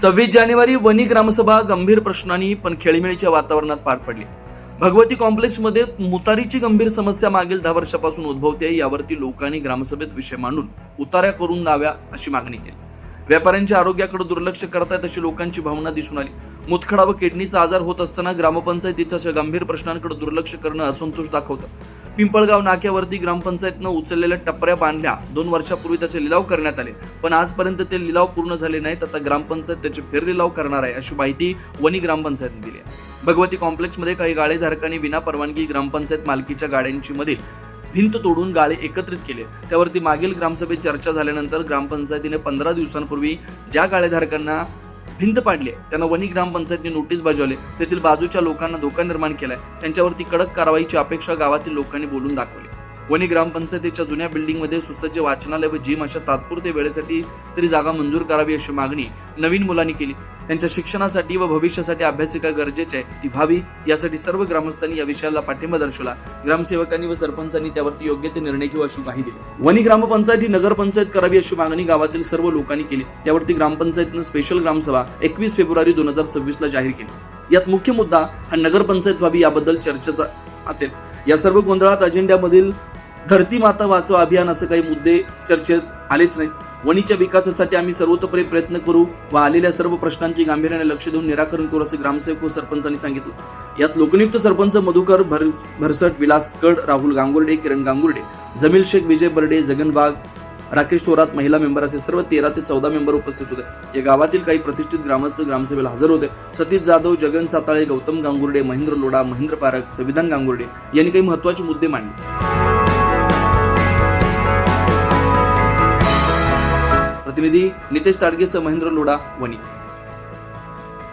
26 जानेवारी वणी ग्रामसभा गंभीर प्रश्नांनी पण खेळीमेळीच्या वातावरणात पार पडली. भगवती कॉम्प्लेक्समध्ये मुतारीची गंभीर समस्या मागील 10 वर्षापासून उद्भवते. यावरती लोकांनी ग्रामसभेत विषय मांडून उतार्या करून द्याव्या अशी मागणी केली. व्यापाऱ्यांच्या आरोग्याकडे दुर्लक्ष करतायत अशी लोकांची भावना दिसून आली. मुतखडा व किडनीचा आजार होत असताना ग्रामपंचायतीच्या अशा गंभीर प्रश्नांकडे दुर्लक्ष करणं असंतोष दाखवतं. पिंपळगाव नाक्यावरती ग्रामपंचायतनं उचललेल्या टपऱ्या बांधल्या. 2 वर्षापूर्वी त्याचे लिलाव करण्यात आले, पण आजपर्यंत ते लिलाव पूर्ण झाले नाहीत. आता ग्रामपंचायत त्याचे फेरलिलाव करणार आहे अशी माहिती वणी ग्रामपंचायतने दिली आहे. भगवती कॉम्प्लेक्समध्ये काही गाळेधारकांनी विना परवानगी ग्रामपंचायत मालकीच्या गाड्यांची मधील भिंत तोडून गाळे एकत्रित केले. त्यावरती मागील ग्रामसभेत चर्चा झाल्यानंतर ग्रामपंचायतीने 15 दिवसांपूर्वी ज्या गाळेधारकांना भिंत पाडली त्यांना वणी ग्रामपंचायतने नोटीस बजावले. तेथील बाजूच्या लोकांना धोका निर्माण केलाय. त्यांच्यावरती कडक कारवाईची अपेक्षा गावातील लोकांनी बोलून दाखवली. वणी ग्रामपंचायतीच्या जुन्या बिल्डिंगमध्ये सुसज्ज वाचनालय व जिम अशा तात्पुरते वेळेसाठी तरी जागा मंजूर करावी अशी मागणी नवीन मुलांनी केली. त्यांच्या शिक्षणासाठी व भविष्यासाठी अभ्यासिका गरजेची आहे ती व्हावी यासाठी सर्व ग्रामस्थांनी या विषयाला पाठिंबा दर्शवला. ग्रामसेवकांनी व सरपंचांनी त्यावरती योग्य ते निर्णय घेऊ अशी ग्वाही दिली. वणी ग्रामपंचायत ही नगरपंचायत करावी अशी मागणी गावातील सर्व लोकांनी केली. त्यावरती ग्रामपंचायतीनं स्पेशल ग्रामसभा 21 फेब्रुवारी 2026 जाहीर केली. यात मुख्य मुद्दा हा नगरपंचायत व्हावी याबद्दल चर्चेचा असेल. या सर्व गोंधळात अजेंड्यामधील धरती माता वाचवा अभियान असे काही मुद्दे चर्चेत आलेच नाहीत. वणीच्या विकासासाठी आम्ही सर्वतोपरी प्रयत्न करू व आलेल्या सर्व प्रश्नांची गांभीर्याने लक्ष देऊन निराकरण करू असे ग्रामसेवक व सरपंचांनी सांगितलं. यात लोकनियुक्त सरपंच मधुकर भरसट, विलास कड, राहुल गांगुर्डे, किरण गांगुर्डे, जमील शेख, विजय बर्डे, जगन वाघ, राकेश थोरात, महिला मेंबर असे सर्व 13 ते 14 मेंबर उपस्थित होते. या गावातील काही प्रतिष्ठित ग्रामस्थ ग्रामसभेला हजर होते. सतीश जाधव, जगन साताळे, गौतम गांगुर्डे, महेंद्र लोढा, महेंद्र पारख, संविधान गांगुर्डे यांनी काही महत्वाचे मुद्दे मांडले. प्रतिनिधी नितेश ताडगेसह महेंद्र लोढा, वणी.